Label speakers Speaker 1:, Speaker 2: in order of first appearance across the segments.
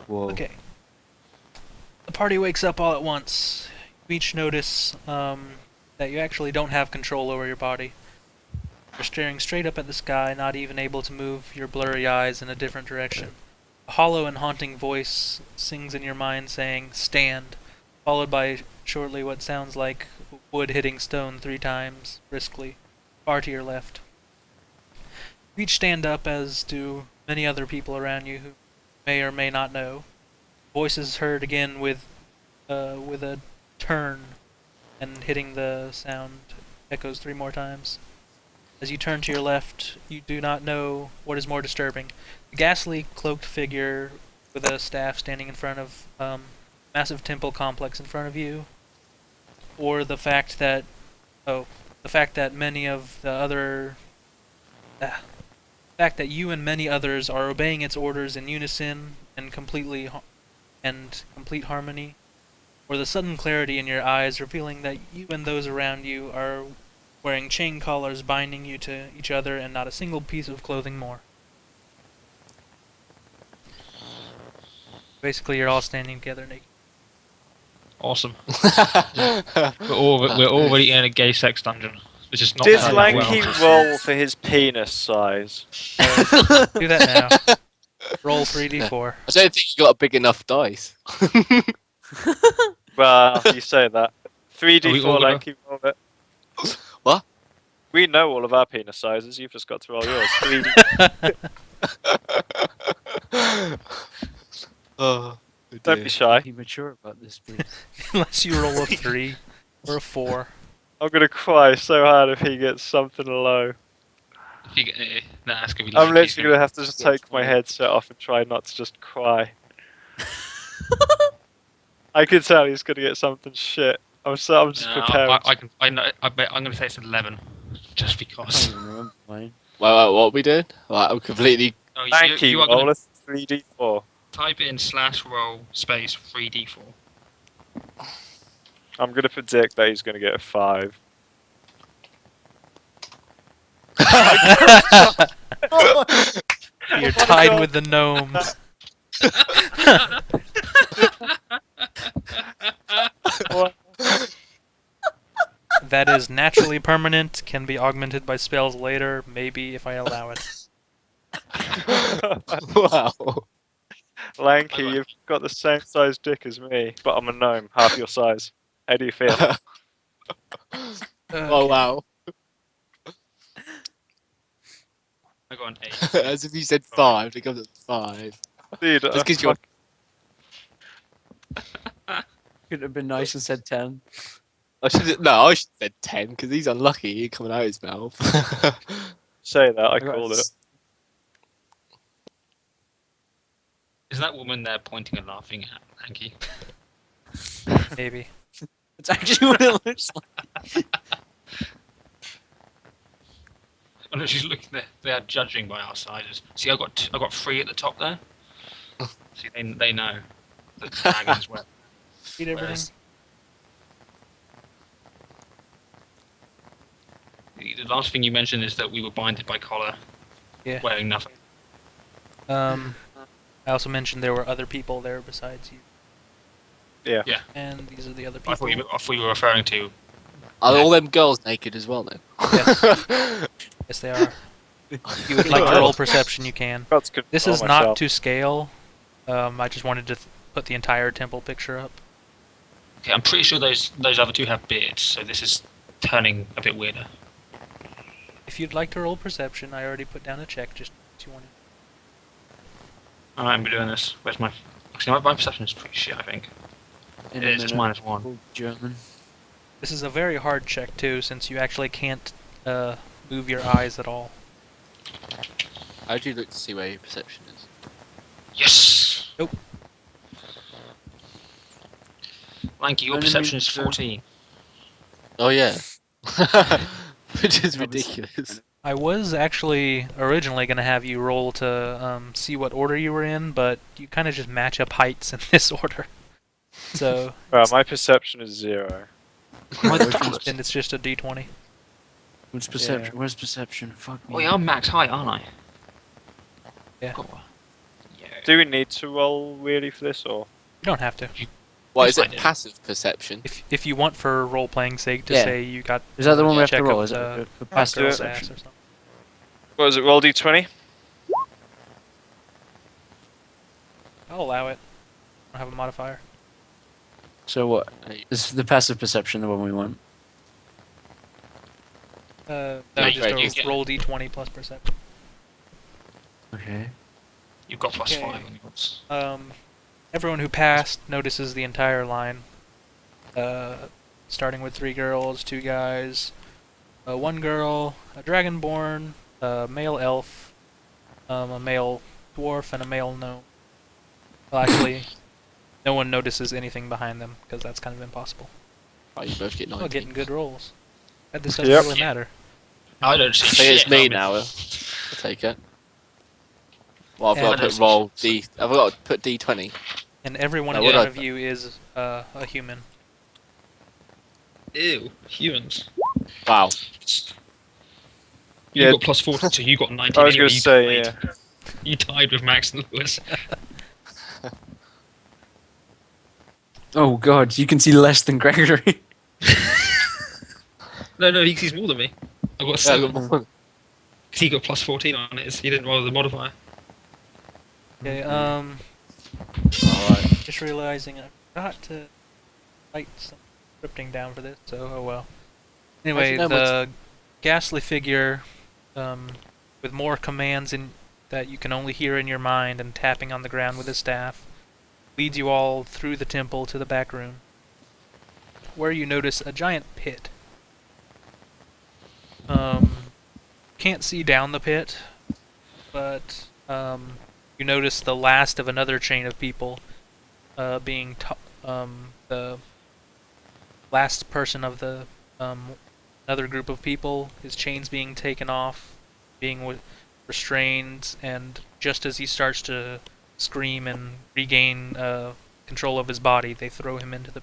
Speaker 1: Whoa.
Speaker 2: Okay. The party wakes up all at once. You each notice that you actually don't have control over your body. You're staring straight up at the sky, not even able to move your blurry eyes in a different direction. A hollow and haunting voice sings in your mind saying, "Stand," followed by shortly what sounds like wood hitting stone 3 times, briskly, far to your left. You each stand up, as do many other people around you who may or may not know. Voice is heard again with a turn, and hitting the sound echoes 3 more times. As you turn to your left, you do not know what is more disturbing. A ghastly, cloaked figure with a staff standing in front of massive temple complex in front of you, or the fact that many of the other fact that you and many others are obeying its orders in unison and complete harmony, or the sudden clarity in your eyes revealing that you and those around you are wearing chain collars binding you to each other and not a single piece of clothing more. Basically, you're all standing together naked.
Speaker 3: Awesome. We're already in a gay sex dungeon. Which is not
Speaker 4: Did
Speaker 3: going
Speaker 4: Lanky
Speaker 3: well.
Speaker 4: roll for his penis size?
Speaker 2: Do that now. Roll 3d4.
Speaker 5: I don't think you got a big enough dice.
Speaker 4: Well, you say that.
Speaker 3: Are we all
Speaker 4: 3d4
Speaker 3: gonna-
Speaker 4: Lanky roll it.
Speaker 5: What?
Speaker 4: We know all of our penis sizes, you've just got to roll yours. 3D.
Speaker 5: Oh,
Speaker 4: Don't be shy.
Speaker 1: Be mature about this, please.
Speaker 2: Unless you roll a 3 or a 4.
Speaker 4: I'm gonna cry so hard if he gets something low.
Speaker 3: Nah, it's gonna be.
Speaker 4: I'm literally gonna have to just take my headset off and try not to just cry. I can tell he's gonna get something shit. I'm just prepared.
Speaker 3: I know. I bet I'm gonna say it's 11, just
Speaker 1: I
Speaker 3: because.
Speaker 1: don't even remember mine.
Speaker 5: Well, what are we doing? Right, I'm completely.
Speaker 3: Oh,
Speaker 4: Lanky,
Speaker 3: you are
Speaker 4: roll
Speaker 3: gonna
Speaker 4: a 3d4.
Speaker 3: type in /roll space 3d4.
Speaker 4: I'm gonna predict that he's gonna get a 5.
Speaker 2: You're tied with the gnomes. That is naturally permanent, can be augmented by spells later, maybe if I allow it.
Speaker 5: Wow.
Speaker 4: Lanky, you've got the same size dick as me, but I'm a gnome, half your size. How do you feel?
Speaker 5: Oh wow.
Speaker 3: I got an 8.
Speaker 5: As if you said 5, it comes at 5.
Speaker 4: Dude,
Speaker 5: That's 'cause you're-
Speaker 1: Could have been nice and said 10.
Speaker 5: I should have said 10 because he's unlucky coming out his mouth.
Speaker 4: say that, I
Speaker 1: got
Speaker 4: called it.
Speaker 3: Is that woman there pointing and laughing at Hanky?
Speaker 2: Maybe.
Speaker 1: It's actually what it looks like.
Speaker 3: Oh no, she's looking there. They are judging by outsiders. See, I got 3 at the top there. See, they know that the dragon's wet.
Speaker 2: Eat everything.
Speaker 3: Whereas- The last thing you mentioned is that we were binded by collar,
Speaker 2: Yeah.
Speaker 3: wearing nothing.
Speaker 2: I also mentioned there were other people there besides you.
Speaker 4: Yeah.
Speaker 3: Yeah.
Speaker 2: And these are the other
Speaker 3: I
Speaker 2: people.
Speaker 3: thought you were referring to.
Speaker 5: Are all them girls naked as well then?
Speaker 2: Yes. Yes, they are. If you would like to roll perception, you can.
Speaker 4: Got to
Speaker 2: This
Speaker 4: control
Speaker 2: is not
Speaker 4: myself.
Speaker 2: to scale. I just wanted to put the entire temple picture up.
Speaker 3: Okay, I'm pretty sure those other two have beards, so this is turning a bit weirder.
Speaker 2: If you'd like to roll perception, I already put down a check just in case you wanted.
Speaker 3: Alright, I'm doing this. Where's my? Actually, my perception is pretty shit. I think
Speaker 1: In
Speaker 3: it
Speaker 1: a
Speaker 3: is just
Speaker 1: minute.
Speaker 3: -1.
Speaker 1: Full German.
Speaker 2: This is a very hard check too, since you actually can't move your eyes at all.
Speaker 5: How do you look to see where your perception is?
Speaker 3: Yes.
Speaker 2: Nope.
Speaker 3: Lanky, your
Speaker 1: Enemy
Speaker 3: perception is
Speaker 1: turn.
Speaker 3: 14.
Speaker 5: Oh yeah. Which is
Speaker 1: That was-
Speaker 5: ridiculous.
Speaker 2: I was actually originally going to have you roll to see what order you were in, but you kind of just match up heights in this order. So
Speaker 4: Right, my perception is 0.
Speaker 2: then it's just a d20.
Speaker 1: What's perception? Where's perception? Fuck me.
Speaker 3: Oh yeah, I'm max height, aren't I?
Speaker 2: Yeah.
Speaker 3: Got one. Yeah.
Speaker 4: Do we need to roll really for this, or?
Speaker 2: You don't have to.
Speaker 5: What
Speaker 3: Yes,
Speaker 5: is
Speaker 3: I
Speaker 5: it?
Speaker 3: do.
Speaker 5: Passive perception.
Speaker 2: If you want for role playing sake to
Speaker 1: Yeah.
Speaker 2: say you got
Speaker 1: Is that the one we have to
Speaker 2: check
Speaker 1: roll?
Speaker 2: of
Speaker 1: Is it
Speaker 2: the
Speaker 1: for
Speaker 2: hot
Speaker 1: passive
Speaker 2: girl's
Speaker 4: it.
Speaker 2: ass or
Speaker 1: perception?
Speaker 2: something.
Speaker 4: What is it? Roll d20.
Speaker 2: I'll allow it. I don't have a modifier.
Speaker 1: So what?
Speaker 5: Hey,
Speaker 1: Is the passive perception the one we want?
Speaker 2: No,
Speaker 3: Yeah,
Speaker 2: just
Speaker 3: you
Speaker 2: a
Speaker 3: get-
Speaker 2: roll d20 plus perception.
Speaker 1: Okay.
Speaker 3: You've got +5
Speaker 2: Okay.
Speaker 3: on yours.
Speaker 2: Everyone who passed notices the entire line. Starting with 3 girls, 2 guys, 1 girl, a dragonborn, a male elf, a male dwarf, and a male gnome. Well, actually, no one notices anything behind them because that's kind of impossible.
Speaker 5: oh, you both get 19.
Speaker 2: Oh, getting good rolls. But this doesn't
Speaker 4: Yep.
Speaker 2: really matter.
Speaker 3: I don't see
Speaker 5: I think
Speaker 3: shit.
Speaker 5: it's me
Speaker 3: I mean,
Speaker 5: now. I'll take it. Well, I've
Speaker 2: Yeah,
Speaker 5: got
Speaker 3: I
Speaker 5: to
Speaker 3: don't
Speaker 5: put
Speaker 3: see
Speaker 5: roll
Speaker 3: shit.
Speaker 5: D. I've got to put D20.
Speaker 2: And everyone
Speaker 5: Now,
Speaker 2: in
Speaker 5: what
Speaker 2: front
Speaker 5: I-
Speaker 2: of you is a human.
Speaker 3: Ew, humans.
Speaker 5: Wow.
Speaker 3: You
Speaker 4: Yeah.
Speaker 3: got +40, so you got 19.
Speaker 4: I was
Speaker 3: anyway,
Speaker 4: gonna
Speaker 3: you
Speaker 4: say,
Speaker 3: tied.
Speaker 4: yeah.
Speaker 3: You tied with Max and Lewis.
Speaker 1: Oh god, you can see less than Gregory.
Speaker 3: No, he sees more than me. I got
Speaker 5: Yeah,
Speaker 3: 7.
Speaker 5: I've got more.
Speaker 3: Because he got +14 on it. He didn't roll the modifier.
Speaker 2: Okay,
Speaker 5: Alright.
Speaker 2: just realizing I forgot to write some scripting down for this, so oh well. Anyway,
Speaker 1: Actually, no,
Speaker 2: the ghastly figure, with more commands in that you can only hear in your mind and tapping on the ground with his staff, leads you all through the temple to the back room, where you notice a giant pit. Can't see down the pit, but you notice the last of another chain of people being the last person of the another group of people, his chains being taken off, being restrained, and just as he starts to scream and regain control of his body, they throw him into the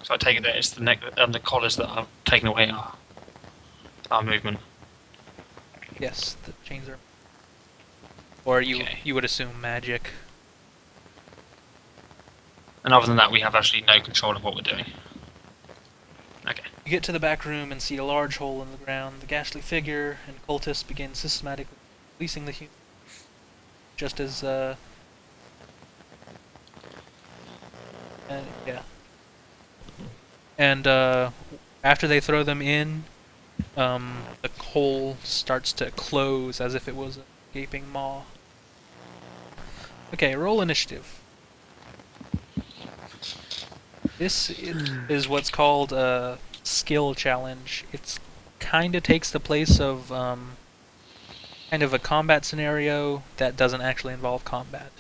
Speaker 3: So I take it that it's the neck and the collars that have taken away our movement.
Speaker 2: yes, the chains are. Or you
Speaker 3: Okay.
Speaker 2: you would assume magic.
Speaker 3: And other than that, we have actually no control of what we're doing. Okay.
Speaker 2: You get to the back room and see a large hole in the ground. The ghastly figure and cultists begin systematically releasing the human. Just as, yeah. And, after they throw them in, the hole starts to close as if it was a gaping maw. Okay, roll initiative. This is what's called a skill challenge. It's kind of takes the place of kind of a combat scenario that doesn't actually involve combat.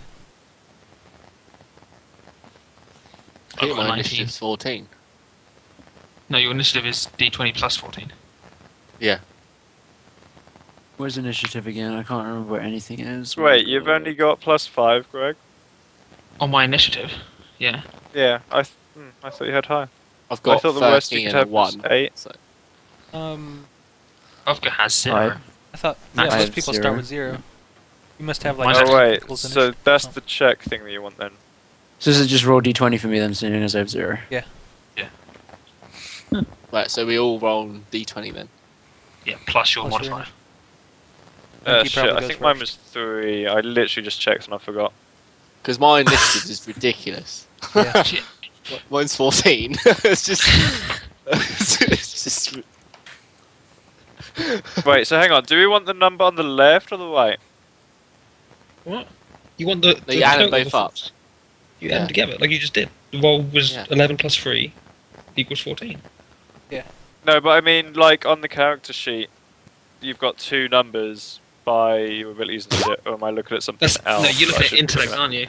Speaker 5: I think
Speaker 3: I've got
Speaker 5: my
Speaker 3: 19.
Speaker 5: initiative's 14.
Speaker 3: No, your initiative is D20 plus 14.
Speaker 5: Yeah.
Speaker 1: Where's initiative again? I can't remember where anything is.
Speaker 4: Wait, you've only got +5, Greg?
Speaker 3: On my initiative? Yeah.
Speaker 4: Yeah, I thought you had high.
Speaker 5: I've
Speaker 4: I
Speaker 5: got
Speaker 4: thought the worst you
Speaker 5: 13
Speaker 4: could
Speaker 5: and a
Speaker 4: have was
Speaker 5: 1.
Speaker 4: 8.
Speaker 5: So,
Speaker 3: Ufka has 0.
Speaker 1: Five.
Speaker 2: I thought
Speaker 3: I
Speaker 2: most
Speaker 1: have
Speaker 2: people
Speaker 1: 0.
Speaker 2: start with 0. You must have like
Speaker 3: Mine's
Speaker 4: Oh
Speaker 3: actually
Speaker 4: wait,
Speaker 2: equals
Speaker 4: so
Speaker 2: initiative.
Speaker 4: that's
Speaker 2: Oh.
Speaker 4: the check thing that you want then.
Speaker 1: So does it just roll d20 for me then, seeing as I have 0?
Speaker 5: right, so we all roll D20 then.
Speaker 3: Yeah, plus your
Speaker 2: Plus your
Speaker 3: modifier.
Speaker 2: Monkey
Speaker 4: Shit,
Speaker 2: probably
Speaker 4: I
Speaker 2: goes
Speaker 4: think mine
Speaker 2: first.
Speaker 4: was 3. I literally just checked and I forgot.
Speaker 5: Because my initiative is ridiculous.
Speaker 2: Yeah.
Speaker 3: Shit.
Speaker 5: Mine's 14. it's just. it's just.
Speaker 4: Wait, so hang on, do we want the number on the left or the right?
Speaker 3: What? You want the
Speaker 5: you add them
Speaker 3: total
Speaker 5: both up.
Speaker 3: difference. You add
Speaker 5: Yeah.
Speaker 3: them together, like you just did. The roll was
Speaker 5: Yeah.
Speaker 3: 11 plus 3 equals 14.
Speaker 4: No, but I mean, like on the character sheet, you've got 2 numbers by your abilities and shit. Or am I looking at something
Speaker 3: That's
Speaker 4: else?
Speaker 3: no, you're
Speaker 4: that I
Speaker 3: looking at
Speaker 4: shouldn't be
Speaker 3: intellect,
Speaker 4: looking
Speaker 3: aren't you?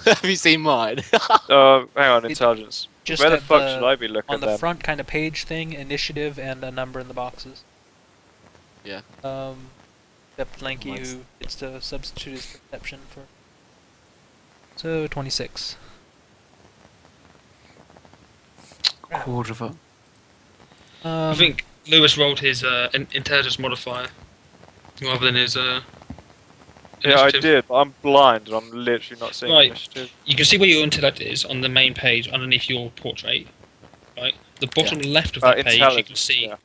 Speaker 5: Have you seen mine?
Speaker 4: at? Oh, hang on,
Speaker 2: It-
Speaker 4: intelligence.
Speaker 2: Just
Speaker 4: Where the
Speaker 2: at
Speaker 4: fuck should I be looking
Speaker 2: on the
Speaker 4: then?
Speaker 2: front kind of page thing, initiative and a number in the boxes.
Speaker 5: Yeah.
Speaker 2: Except Lanky
Speaker 1: Nice.
Speaker 2: who gets to substitute his perception for. So 26.
Speaker 1: Quarter of a...
Speaker 3: I think Lewis rolled his intelligence modifier rather than his
Speaker 4: Yeah, I
Speaker 3: initiative.
Speaker 4: did, but I'm blind and I'm literally not seeing
Speaker 3: Right.
Speaker 4: initiative.
Speaker 3: You can see where your intellect is on the main page underneath your portrait. Right. The bottom left of that page, you can
Speaker 4: Intelligence,
Speaker 3: see.
Speaker 4: yeah.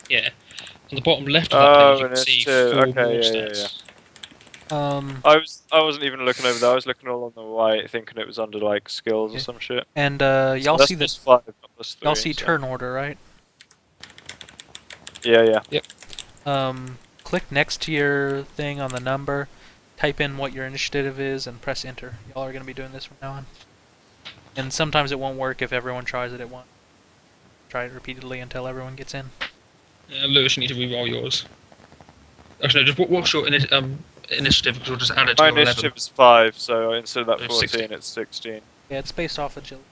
Speaker 3: Yeah. On the bottom left of that page, you can see
Speaker 4: initiative.
Speaker 3: 4
Speaker 4: Okay,
Speaker 3: more
Speaker 4: yeah,
Speaker 3: stats.
Speaker 4: I wasn't even looking over there. I was looking all on the right, thinking it was under like skills or
Speaker 2: Okay.
Speaker 4: some shit.
Speaker 2: And
Speaker 4: So
Speaker 2: y'all
Speaker 4: that's
Speaker 2: see the
Speaker 4: +5, not +3.
Speaker 2: y'all see
Speaker 4: so-
Speaker 2: turn order, right?
Speaker 4: Yeah, yeah.
Speaker 2: Click next to your thing on the number, type in what your initiative is, and press enter. Y'all are going to be doing this from now on. And sometimes it won't work if everyone tries it at once. Try it repeatedly until everyone gets in.
Speaker 3: Lewis, you need to re-roll yours. Actually, no, just what's your initiative? Because we'll just add it to
Speaker 4: My
Speaker 3: your 11.
Speaker 4: initiative is 5, so instead of that
Speaker 3: So
Speaker 4: 14,
Speaker 3: 16.
Speaker 4: it's 16.
Speaker 2: Yeah, it's based off agility.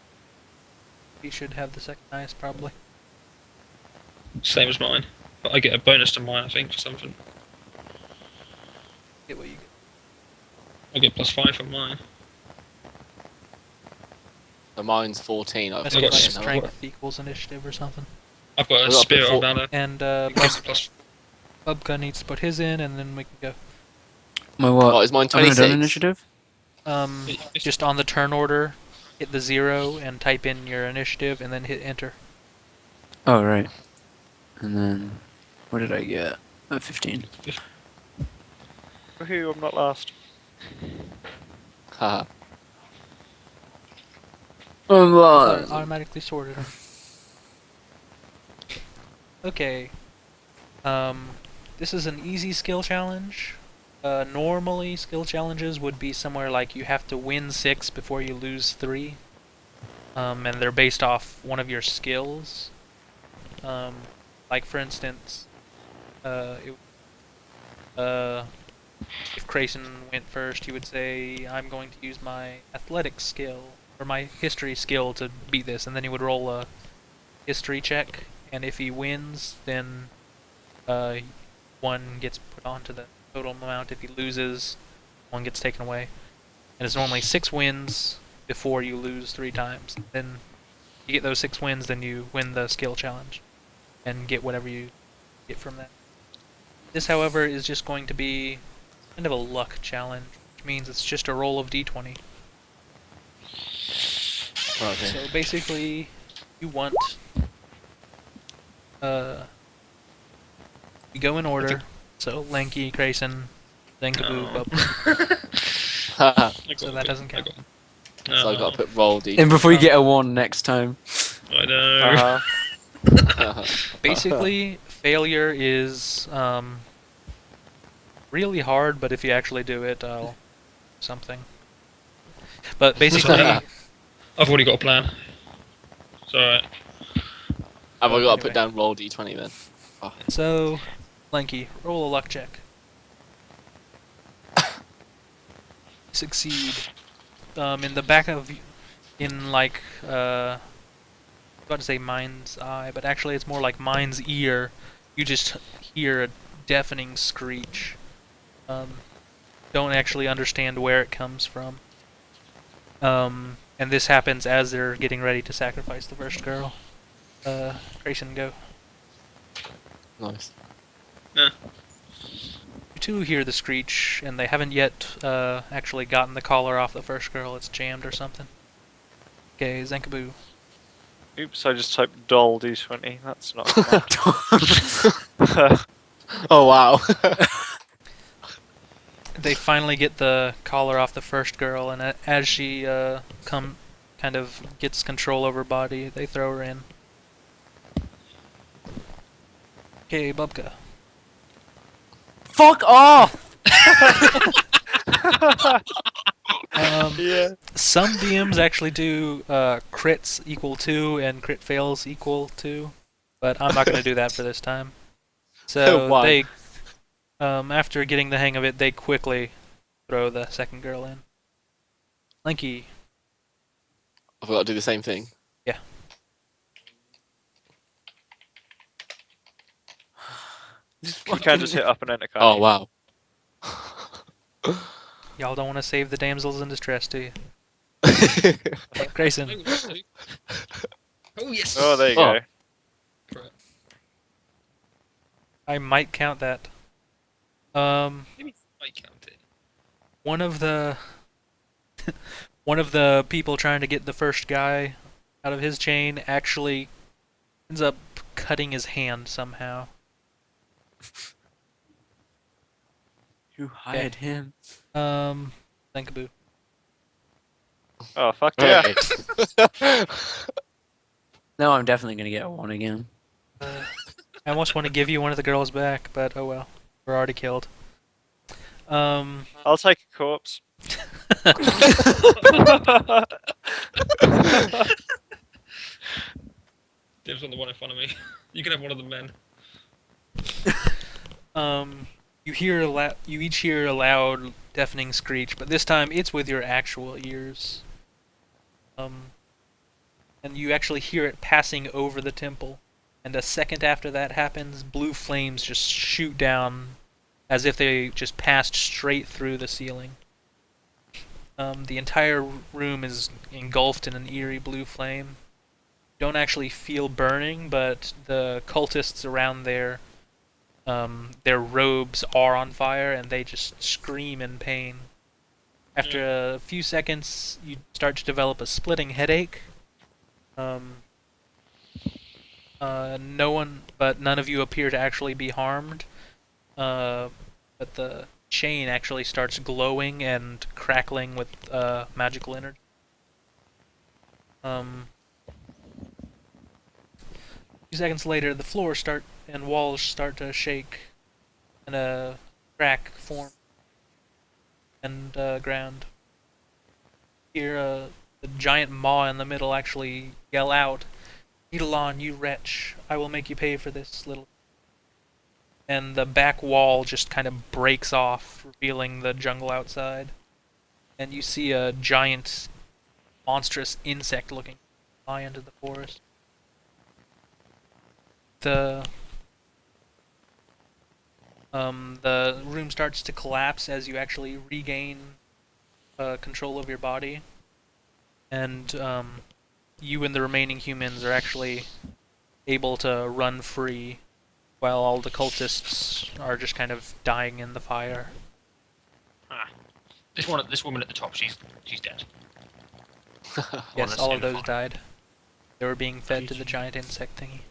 Speaker 2: You should have the second highest, probably.
Speaker 3: Same as mine. But I get a bonus to mine, I think, for something.
Speaker 2: Get what you get.
Speaker 3: I get +5 from mine.
Speaker 5: So mine's 14. I've
Speaker 2: Must
Speaker 3: I've
Speaker 2: be
Speaker 3: got
Speaker 2: like
Speaker 3: s-
Speaker 2: strength equals initiative or something.
Speaker 3: I've got
Speaker 5: I've
Speaker 3: a
Speaker 5: got
Speaker 3: Spirit
Speaker 5: before-
Speaker 3: of Valor.
Speaker 2: And
Speaker 3: It gives it plus.
Speaker 2: Bubka needs to put his in, and then we can go.
Speaker 1: My what?
Speaker 5: What is mine?
Speaker 1: I haven't
Speaker 5: 26.
Speaker 1: done initiative.
Speaker 2: Just on the turn order, hit the 0 and type in your initiative, and then hit enter.
Speaker 1: Oh right. And then, what did I get? 15.
Speaker 4: Woohoo, I'm not last.
Speaker 5: Haha.
Speaker 2: Automatically sorted. Okay. This is an easy skill challenge. Normally, skill challenges would be somewhere like you have to win 6 before you lose 3. And they're based off one of your skills. Like for instance, if Grayson went first, he would say, I'm going to use my athletics skill, or my history skill to beat this, and then he would roll a history check, and if he wins, then 1 gets put onto the total amount. If he loses, 1 gets taken away. And it's normally 6 wins before you lose 3 times. Then you get those 6 wins, then you win the skill challenge and get whatever you get from that. This, however, is just going to be kind of a luck challenge, which means it's just a roll of d20.
Speaker 5: Okay.
Speaker 2: So basically, you want you go in order. So Lanky, Grayson, Zenkaboo,
Speaker 3: No.
Speaker 2: Bubba.
Speaker 5: Haha.
Speaker 2: So that doesn't count.
Speaker 5: So I got to put roll D.
Speaker 1: And before you get a 1 next time.
Speaker 3: I know.
Speaker 4: Uh-huh.
Speaker 2: Basically, failure is really hard, but if you actually do it, I'll something. But basically,
Speaker 3: I've already got a plan. It's alright.
Speaker 5: Have I got to
Speaker 2: Anyway.
Speaker 5: put down roll D20 then?
Speaker 2: so Lanky, roll a luck check. Succeed. In the back of, in like, I was about to say mind's eye, but actually it's more like mind's ear. You just hear a deafening screech. Don't actually understand where it comes from. And this happens as they're getting ready to sacrifice the first girl. Grayson, go.
Speaker 5: Nice.
Speaker 2: You two hear the screech, and they haven't yet actually gotten the collar off the first girl. It's jammed or something. Okay, Zenkaboo.
Speaker 4: Oops, I just typed doll d20. That's not command.
Speaker 5: Oh wow.
Speaker 2: They finally get the collar off the first girl, and as she kind of gets control over her body, they throw her in. Okay, Bubka.
Speaker 1: Fuck off!
Speaker 4: Yeah.
Speaker 2: Some DMs actually do crits equal 2 and crit fails equal 2, but I'm not going to do that for this time. So
Speaker 5: Why?
Speaker 2: they, after getting the hang of it, they quickly throw the second girl in. Lanky.
Speaker 5: I've got to do the same thing.
Speaker 2: Yeah.
Speaker 4: You can't just hit up and enter, can
Speaker 5: Oh
Speaker 4: you?
Speaker 5: wow.
Speaker 2: Y'all don't want to save the damsels in distress, do you? Okay, Grayson.
Speaker 3: Oh yes.
Speaker 4: Oh, there you
Speaker 5: Oh.
Speaker 4: go.
Speaker 2: I might count that.
Speaker 3: Maybe I count it.
Speaker 2: one of the one of the people trying to get the first guy out of his chain actually ends up cutting his hand somehow.
Speaker 1: You hired him.
Speaker 2: Thinkaboo.
Speaker 4: Oh fuck yeah!
Speaker 5: Right.
Speaker 1: No, I'm definitely gonna get a 1 again.
Speaker 2: I almost want to give you one of the girls back, but oh well. We're already killed.
Speaker 4: I'll take a corpse.
Speaker 3: Dibs on the one in front of me. You can have one of the men.
Speaker 2: You each hear a loud, deafening screech, but this time it's with your actual ears. And you actually hear it passing over the temple. And a second after that happens, blue flames just shoot down as if they just passed straight through the ceiling. The entire room is engulfed in an eerie blue flame. You don't actually feel burning, but the cultists around there, their robes are on fire and they just scream in pain. After a few seconds, you start to develop a splitting headache. None of you appear to actually be harmed. But the chain actually starts glowing and crackling with magical energy. A few seconds later, the floor and walls start to shake, and a crack form and ground. Hear the giant maw in the middle actually yell out, "Eidolon, you wretch! I will make you pay for this little..." And the back wall just kind of breaks off, revealing the jungle outside. And you see a giant, monstrous insect-looking fly into the forest. The room starts to collapse as you actually regain control of your body, and you and the remaining humans are actually able to run free, while all the cultists are just kind of dying in the fire.
Speaker 3: This woman at the top, she's dead.
Speaker 2: Yes,
Speaker 3: that's
Speaker 2: all of
Speaker 3: in
Speaker 2: those
Speaker 3: fire.
Speaker 2: died. They were being fed to the giant insect thingy.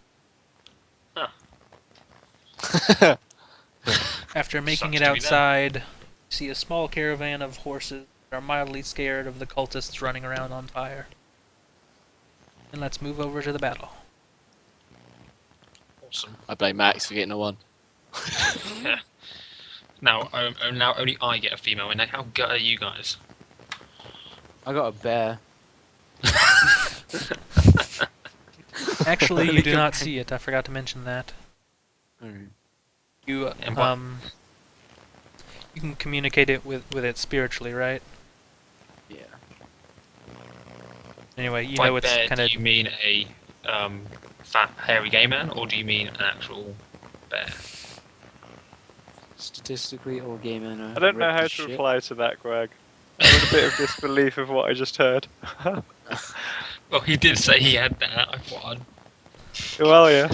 Speaker 2: After making
Speaker 3: Sucks
Speaker 2: it
Speaker 3: to be them.
Speaker 2: outside, you see a small caravan of horses that are mildly scared of the cultists running around on fire. And let's move over to the battle.
Speaker 3: Awesome.
Speaker 5: I blame Max for getting a 1.
Speaker 3: Yeah. Now only I get a female, and how gut are you guys?
Speaker 1: I got a bear.
Speaker 2: Actually, you do not see it. I forgot to mention that.
Speaker 1: Alright.
Speaker 2: You
Speaker 3: And what-
Speaker 2: you can communicate it with it spiritually, right?
Speaker 1: Yeah.
Speaker 2: Anyway, you
Speaker 3: By
Speaker 2: know it's
Speaker 3: bear,
Speaker 2: kind of...
Speaker 3: do you mean a fat, hairy gay man, or do you mean an actual bear?
Speaker 1: Statistically, all gay men are.
Speaker 4: I don't know
Speaker 1: ripped
Speaker 4: how
Speaker 1: as
Speaker 4: to
Speaker 1: shit.
Speaker 4: reply to that, Greg. I'm in a bit of disbelief of what I just heard.
Speaker 3: Well, he did say he had that. I thought I'd...
Speaker 4: Well, yeah.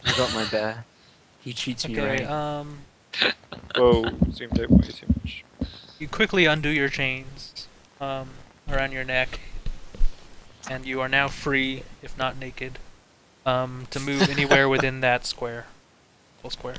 Speaker 1: I got my bear. He treats me
Speaker 2: Okay,
Speaker 1: right.
Speaker 4: Whoa, zoomed out way too much.
Speaker 2: you quickly undo your chains around your neck, and you are now free, if not naked, to move anywhere within that square. Full square.